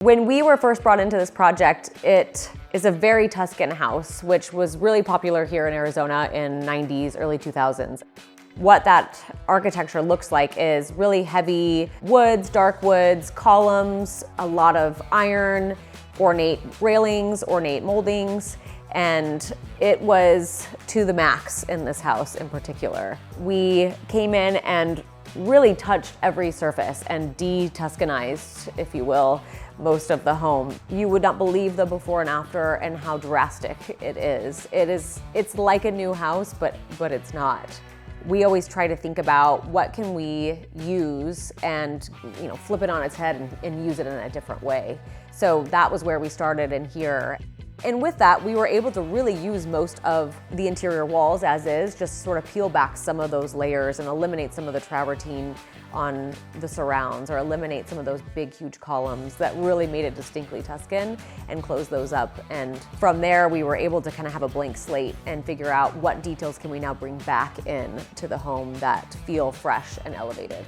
When we were first brought into this project, it is a very Tuscan house, which was really popular here in Arizona in 90s, early 2000s. What that architecture looks like is really heavy woods, dark woods, columns, a lot of iron, ornate railings, ornate moldings, and it was to the max in this house in particular. We came in and really touched every surface and de-Tuscanized, if you will, most of the home. You would not believe the before and after and how drastic it is. It's like a new house, but it's not. We always try to think about what can we use and flip it on its head and use it in a different way. So that was where we started in here. And with that, we were able to really use most of the interior walls as is, just sort of peel back some of those layers and eliminate some of the travertine on the surrounds, or eliminate some of those big, huge columns that really made it distinctly Tuscan, and close those up. And from there, we were able to kind of have a blank slate and figure out what details can we now bring back in to the home that feel fresh and elevated.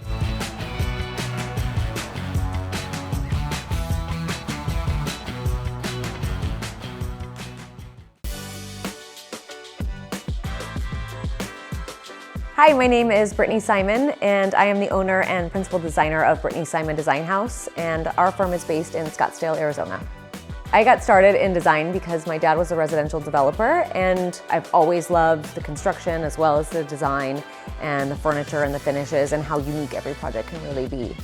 Hi, my name is Britany Simon, and I am the owner and principal designer of Britany Simon Design House, and our firm is based in Scottsdale, Arizona. I got started in design because my dad was a residential developer, and I've always loved the construction as well as the design and the furniture and the finishes and how unique every project can really be.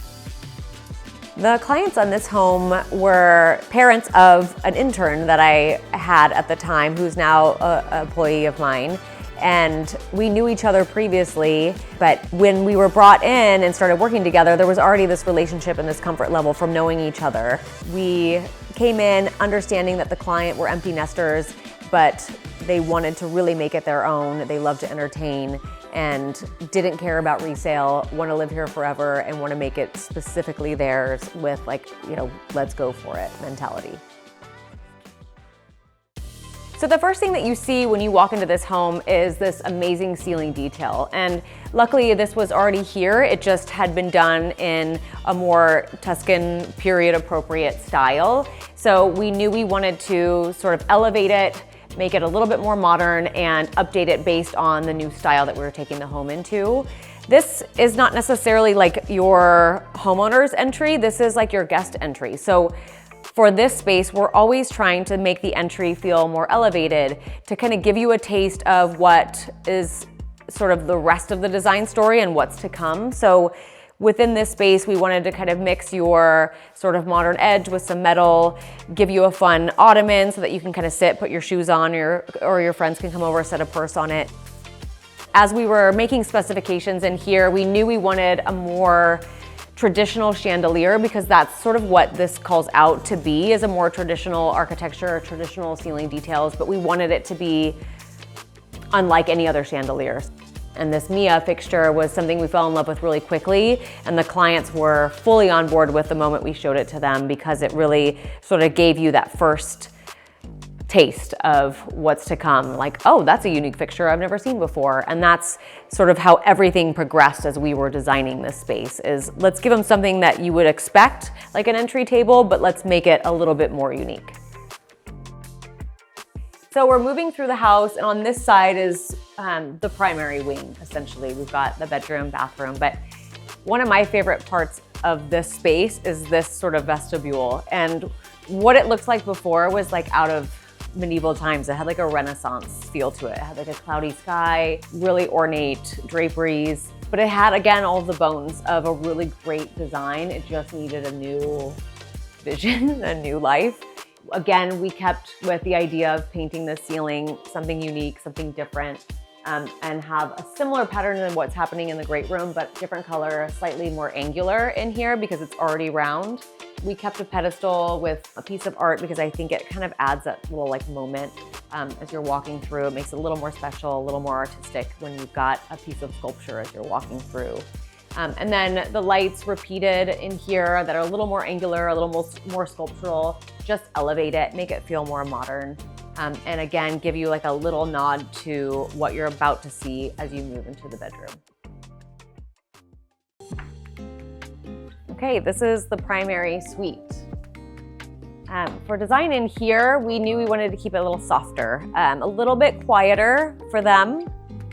The clients on this home were parents of an intern that I had at the time, who's now an employee of mine. And we knew each other previously, but when we were brought in and started working together, there was already this relationship and this comfort level from knowing each other. We came in understanding that the client were empty nesters, but they wanted to really make it their own. They loved to entertain and didn't care about resale, want to live here forever, and want to make it specifically theirs with let's go for it mentality. So the first thing that you see when you walk into this home is this amazing ceiling detail. And luckily this was already here. It just had been done in a more Tuscan period appropriate style. So we knew we wanted to sort of elevate it, make it a little bit more modern, and update it based on the new style that we were taking the home into. This is not necessarily like your homeowner's entry. This is like your guest entry. So for this space, we're always trying to make the entry feel more elevated, to kind of give you a taste of what is sort of the rest of the design story and what's to come. So within this space, we wanted to kind of mix your sort of modern edge with some metal, give you a fun ottoman so that you can kind of sit, put your shoes on, or your friends can come over, set a purse on it. As we were making specifications in here, we knew we wanted a more traditional chandelier, because that's sort of what this calls out to be, is a more traditional architecture, traditional ceiling details, but we wanted it to be unlike any other chandeliers. And this Mia fixture was something we fell in love with really quickly, and the clients were fully on board with the moment we showed it to them, because it really sort of gave you that first taste of what's to come. Like, oh, that's a unique fixture I've never seen before. And that's sort of how everything progressed as we were designing this space, is let's give them something that you would expect, like an entry table, but let's make it a little bit more unique. So we're moving through the house, and on this side is the primary wing, essentially. We've got the bedroom, bathroom, but one of my favorite parts of this space is this sort of vestibule. And what it looked like before was like out of medieval times. It had like a Renaissance feel to it. It had like a cloudy sky, really ornate draperies, but it had, again, all the bones of a really great design. It just needed a new vision, a new life. Again, we kept with the idea of painting the ceiling something unique, something different, and have a similar pattern than what's happening in the great room, but different color, slightly more angular in here because it's already round. We kept a pedestal with a piece of art because I think it kind of adds that little moment as you're walking through. It makes it a little more special, a little more artistic when you've got a piece of sculpture as you're walking through. And then the lights repeated in here that are a little more angular, a little more sculptural, just elevate it, make it feel more modern. And again, give you like a little nod to what you're about to see as you move into the bedroom. Okay, this is the primary suite. For design in here, we knew we wanted to keep it a little softer, a little bit quieter for them.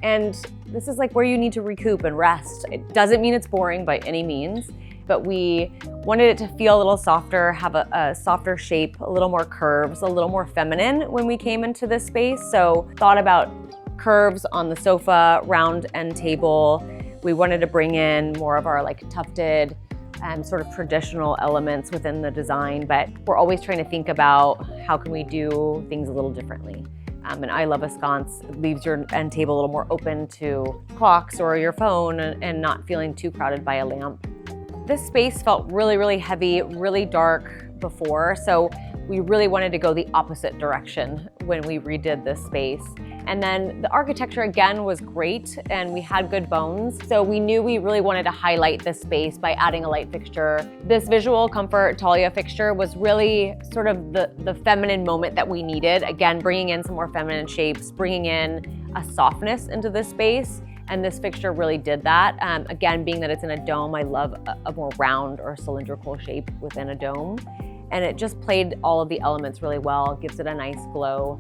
And this is like where you need to recoup and rest. It doesn't mean it's boring by any means, but we wanted it to feel a little softer, have a softer shape, a little more curves, a little more feminine when we came into this space. So thought about curves on the sofa, round end table. We wanted to bring in more of our like tufted and sort of traditional elements within the design, but we're always trying to think about how can we do things a little differently. And I love a sconce. It leaves your end table a little more open to clocks or your phone and not feeling too crowded by a lamp. This space felt really, really heavy, really dark before, so we really wanted to go the opposite direction when we redid this space. And then the architecture again was great and we had good bones. So we knew we really wanted to highlight this space by adding a light fixture. This visual comfort Talia fixture was really sort of the feminine moment that we needed. Again, bringing in some more feminine shapes, bringing in a softness into this space. And this fixture really did that. Again, being that it's in a dome, I love a more round or cylindrical shape within a dome. And it just played all of the elements really well, gives it a nice glow.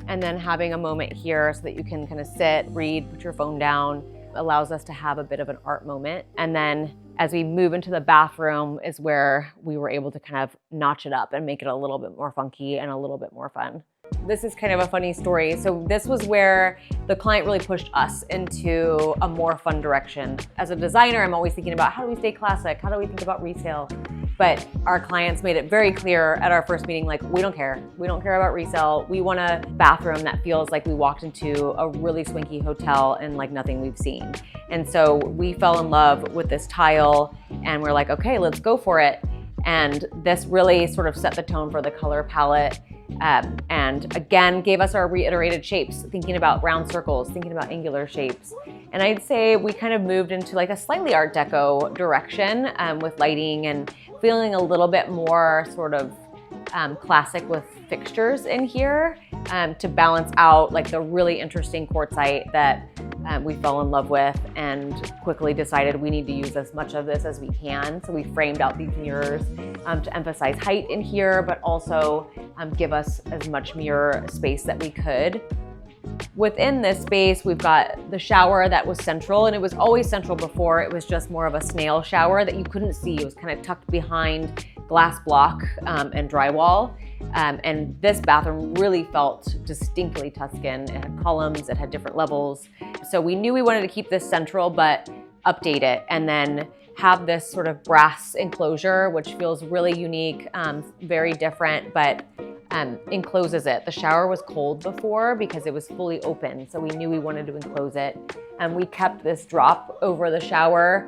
And then having a moment here so that you can kind of sit, read, put your phone down, allows us to have a bit of an art moment. And then as we move into the bathroom is where we were able to kind of notch it up and make it a little bit more funky and a little bit more fun. This is kind of a funny story. So this was where the client really pushed us into a more fun direction. As a designer, I'm always thinking about how do we stay classic? How do we think about resale? But our clients made it very clear at our first meeting, like, we don't care. We don't care about resale. We want a bathroom that feels like we walked into a really swanky hotel and like nothing we've seen. And so we fell in love with this tile and we're like, okay, let's go for it. And this really sort of set the tone for the color palette. And again, gave us our reiterated shapes, thinking about round circles, thinking about angular shapes. And I'd say we kind of moved into like a slightly Art Deco direction with lighting and feeling a little bit more sort of classic with fixtures in here to balance out like the really interesting quartzite that we fell in love with and quickly decided we need to use as much of this as we can. So we framed out these mirrors to emphasize height in here, but also give us as much mirror space that we could. Within this space, we've got the shower that was central, and it was always central before. It was just more of a snail shower that you couldn't see. It was kind of tucked behind glass block and drywall. And this bathroom really felt distinctly Tuscan. It had columns, it had different levels. So we knew we wanted to keep this central, but update it and then have this sort of brass enclosure, which feels really unique, very different, but encloses it. The shower was cold before because it was fully open, so we knew we wanted to enclose it. And we kept this drop over the shower,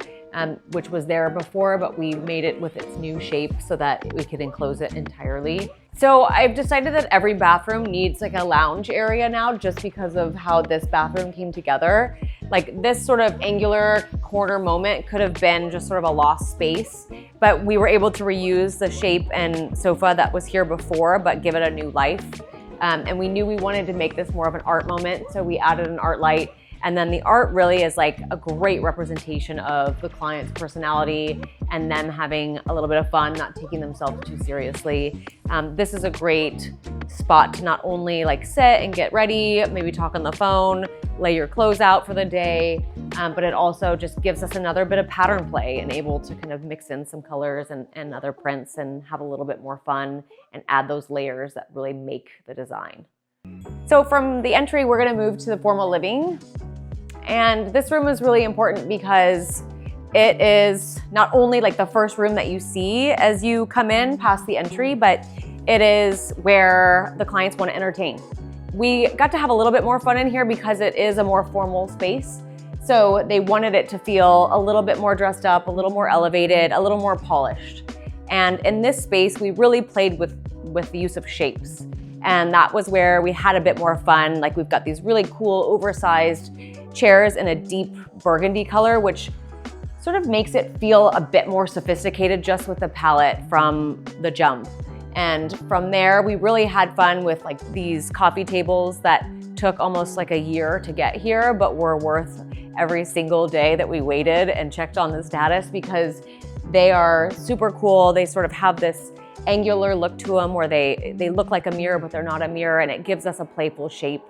which was there before, but we made it with its new shape so that we could enclose it entirely. So I've decided that every bathroom needs like a lounge area now just because of how this bathroom came together. Like this sort of angular corner moment could have been just sort of a lost space, but we were able to reuse the shape and sofa that was here before, but give it a new life. And we knew we wanted to make this more of an art moment, so we added an art light. And then the art really is like a great representation of the client's personality and them having a little bit of fun, not taking themselves too seriously. This is a great spot to not only like sit and get ready, maybe talk on the phone, lay your clothes out for the day, but it also just gives us another bit of pattern play and able to kind of mix in some colors and other prints and have a little bit more fun and add those layers that really make the design. So from the entry, we're gonna move to the formal living. And this room is really important because it is not only like the first room that you see as you come in past the entry, but it is where the clients want to entertain. We got to have a little bit more fun in here because it is a more formal space. So they wanted it to feel a little bit more dressed up, a little more elevated, a little more polished. And in this space, we really played with the use of shapes. And that was where we had a bit more fun. Like we've got these really cool oversized chairs in a deep burgundy color, which sort of makes it feel a bit more sophisticated just with the palette from the jump. And from there, we really had fun with like these coffee tables that took almost like a year to get here, but were worth every single day that we waited and checked on the status because they are super cool. They sort of have this angular look to them where they look like a mirror, but they're not a mirror, and it gives us a playful shape.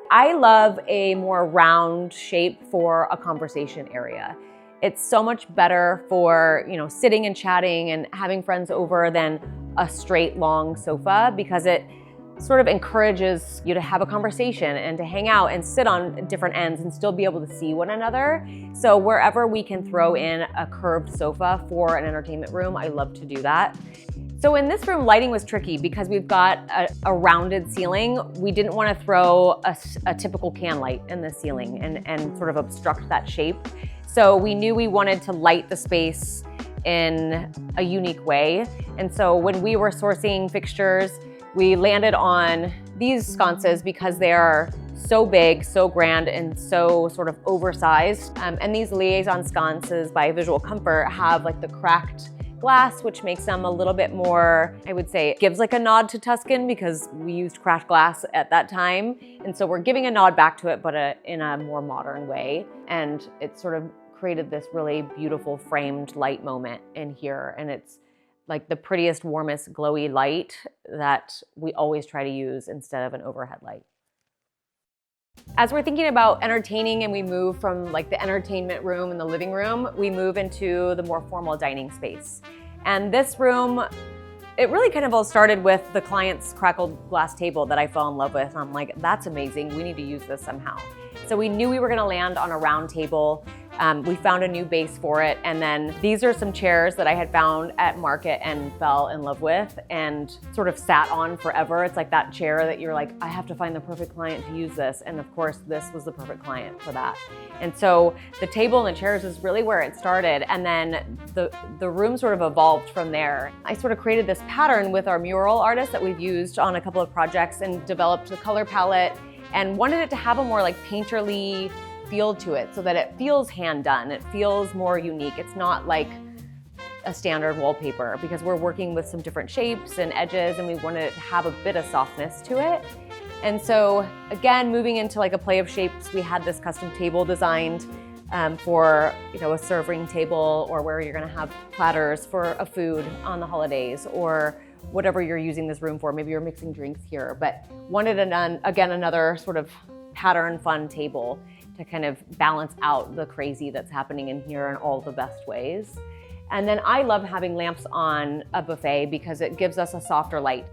I love a more round shape for a conversation area. It's so much better for, sitting and chatting and having friends over than a straight long sofa, because it sort of encourages you to have a conversation and to hang out and sit on different ends and still be able to see one another. So wherever we can throw in a curved sofa for an entertainment room, I love to do that. So in this room, lighting was tricky because we've got a rounded ceiling. We didn't want to throw a typical can light in the ceiling and sort of obstruct that shape. So we knew we wanted to light the space in a unique way. And so when we were sourcing fixtures, we landed on these sconces because they are so big, so grand, and so sort of oversized. And these liaison sconces by Visual Comfort have like the cracked glass, which makes them a little bit more, I would say, it gives like a nod to Tuscan because we used cracked glass at that time. And so we're giving a nod back to it, but in a more modern way. And it sort of created this really beautiful framed light moment in here. And it's like the prettiest, warmest, glowy light that we always try to use instead of an overhead light. As we're thinking about entertaining and we move from like the entertainment room and the living room, we move into the more formal dining space. And this room, it really kind of all started with the client's crackled glass table that I fell in love with. I'm like, that's amazing, we need to use this somehow. So we knew we were gonna land on a round table. We found a new base for it. And then these are some chairs that I had found at market and fell in love with and sort of sat on forever. It's like that chair that you're like, I have to find the perfect client to use this. And of course, this was the perfect client for that. And so the table and the chairs is really where it started. And then the room sort of evolved from there. I sort of created this pattern with our mural artist that we've used on a couple of projects and developed the color palette and wanted it to have a more like painterly feel to it so that it feels hand done. It feels more unique. It's not like a standard wallpaper because we're working with some different shapes and edges and we wanted it to have a bit of softness to it. And so again, moving into like a play of shapes, we had this custom table designed for a serving table or where you're gonna have platters for a food on the holidays or whatever you're using this room for. Maybe you're mixing drinks here, but wanted again another sort of pattern fun table to kind of balance out the crazy that's happening in here in all the best ways. And then I love having lamps on a buffet because it gives us a softer light.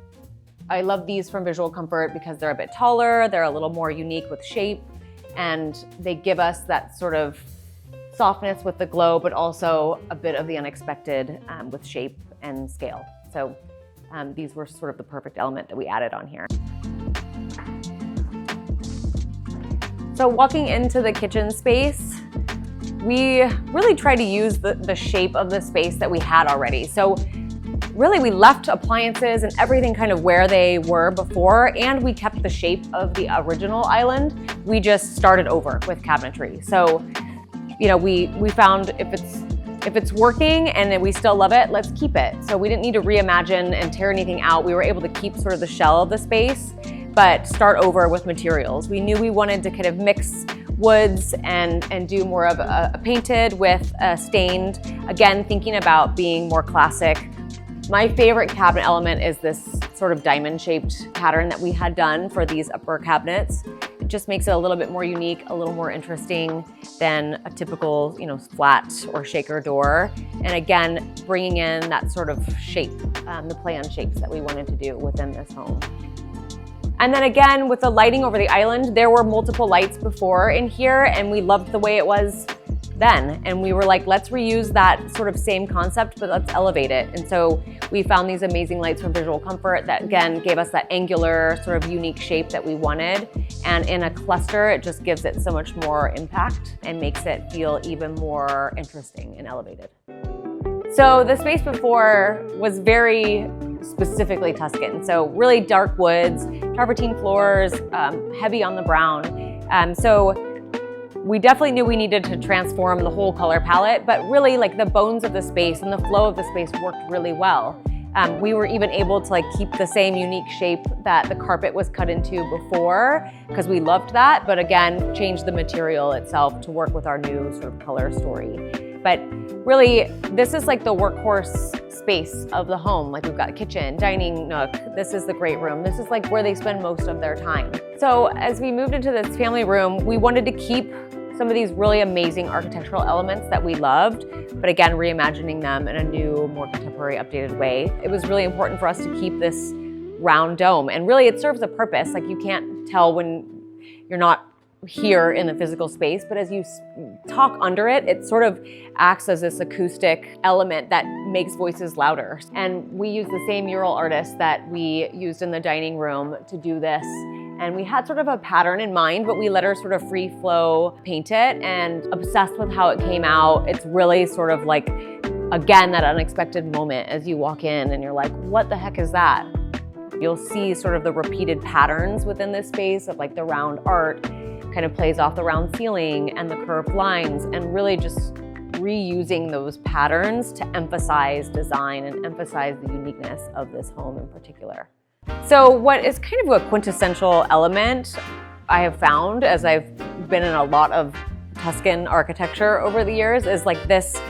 I love these from Visual Comfort because they're a bit taller, they're a little more unique with shape, and they give us that sort of softness with the glow, but also a bit of the unexpected with shape and scale. So these were sort of the perfect element that we added on here. So walking into the kitchen space, we really try to use the shape of the space that we had already. So really we left appliances and everything kind of where they were before, and we kept the shape of the original island. We just started over with cabinetry. So, we found if it's working and we still love it, let's keep it. So we didn't need to reimagine and tear anything out. We were able to keep sort of the shell of the space, but start over with materials. We knew we wanted to kind of mix woods and do more of a painted with a stained, again, thinking about being more classic. My favorite cabinet element is this sort of diamond-shaped pattern that we had done for these upper cabinets. It just makes it a little bit more unique, a little more interesting than a typical, flat or shaker door. And again, bringing in that sort of shape, the play on shapes that we wanted to do within this home. And then again, with the lighting over the island, there were multiple lights before in here and we loved the way it was then. And we were like, let's reuse that sort of same concept, but let's elevate it. And so we found these amazing lights from Visual Comfort that again, gave us that angular sort of unique shape that we wanted. And in a cluster, it just gives it so much more impact and makes it feel even more interesting and elevated. So the space before was very specifically Tuscan. So really dark woods, travertine floors, heavy on the brown. So we definitely knew we needed to transform the whole color palette, but really like the bones of the space and the flow of the space worked really well. We were even able to keep the same unique shape that the carpet was cut into before because we loved that, but again, change the material itself to work with our new sort of color story. But really, this is like the workhorse space of the home. Like we've got a kitchen, dining nook, this is the great room. This is like where they spend most of their time. So as we moved into this family room, we wanted to keep some of these really amazing architectural elements that we loved, but again, reimagining them in a new, more contemporary, updated way. It was really important for us to keep this round dome, and really it serves a purpose. Like you can't tell when you're not here in the physical space, but as you talk under it, it sort of acts as this acoustic element that makes voices louder. And we use the same mural artist that we used in the dining room to do this. And we had sort of a pattern in mind, but we let her sort of free flow paint it, and obsessed with how it came out. It's really sort of like, again, that unexpected moment as you walk in and you're like, what the heck is that? You'll see sort of the repeated patterns within this space of like the round art kind of plays off the round ceiling and the curved lines, and really just reusing those patterns to emphasize design and emphasize the uniqueness of this home in particular. So what is kind of a quintessential element I have found as I've been in a lot of Tuscan architecture over the years is like this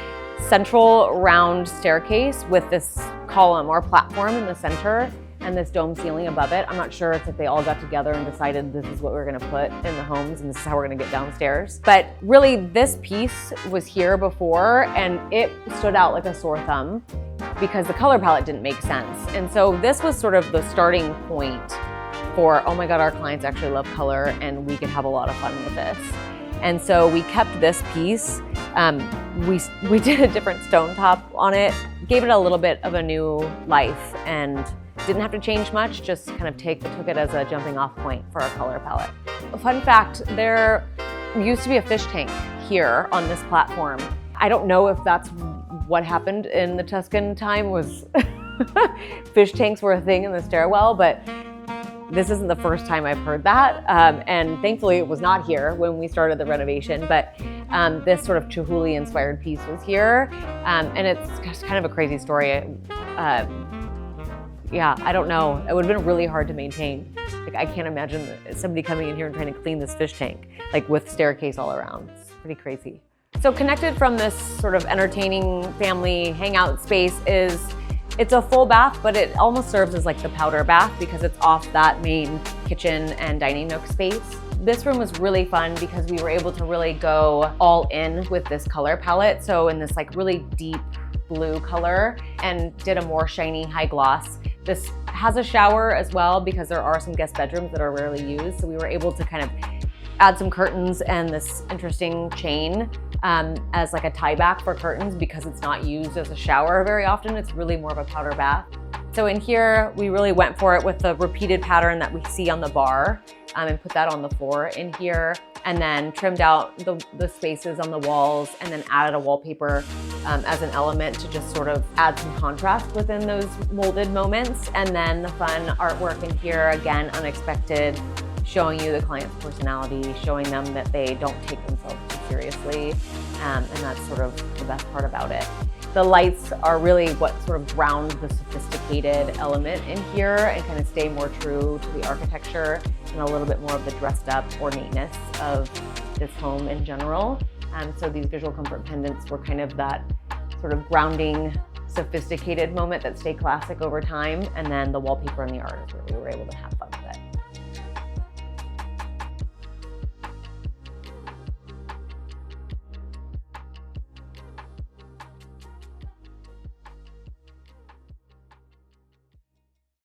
central round staircase with this column or platform in the center and this dome ceiling above it. I'm not sure if they all got together and decided this is what we're gonna put in the homes and this is how we're gonna get downstairs. But really this piece was here before and it stood out like a sore thumb because the color palette didn't make sense. And so this was sort of the starting point for, oh my God, our clients actually love color and we could have a lot of fun with this. And so we kept this piece. We did a different stone top on it, gave it a little bit of a new life, and didn't have to change much, just kind of took it as a jumping off point for our color palette. A fun fact, there used to be a fish tank here on this platform. I don't know if that's what happened in the Tuscan time, was fish tanks were a thing in the stairwell, but this isn't the first time I've heard that. And thankfully it was not here when we started the renovation, but this sort of Chihuly inspired piece was here. And it's just kind of a crazy story. Yeah, I don't know. It would have been really hard to maintain. Like I can't imagine somebody coming in here and trying to clean this fish tank, like with staircase all around. It's pretty crazy. So connected from this sort of entertaining family hangout space is, it's a full bath, but it almost serves as like the powder bath because it's off that main kitchen and dining nook space. This room was really fun because we were able to really go all in with this color palette. So in this like really deep blue color, and did a more shiny high gloss. This has a shower as well because there are some guest bedrooms that are rarely used. So we were able to kind of add some curtains and this interesting chain as like a tie back for curtains because it's not used as a shower very often. It's really more of a powder bath. So in here, we really went for it with the repeated pattern that we see on the bar and put that on the floor in here, and then trimmed out the spaces on the walls and then added a wallpaper as an element to just sort of add some contrast within those molded moments. And then the fun artwork in here, again, unexpected, showing you the client's personality, showing them that they don't take themselves too seriously. And that's sort of the best part about it. The lights are really what sort of ground the sophisticated element in here and kind of stay more true to the architecture and a little bit more of the dressed up ornateness of this home in general. So these visual comfort pendants were kind of that sort of grounding, sophisticated moment that stay classic over time. And then the wallpaper and the art is where we were able to have fun.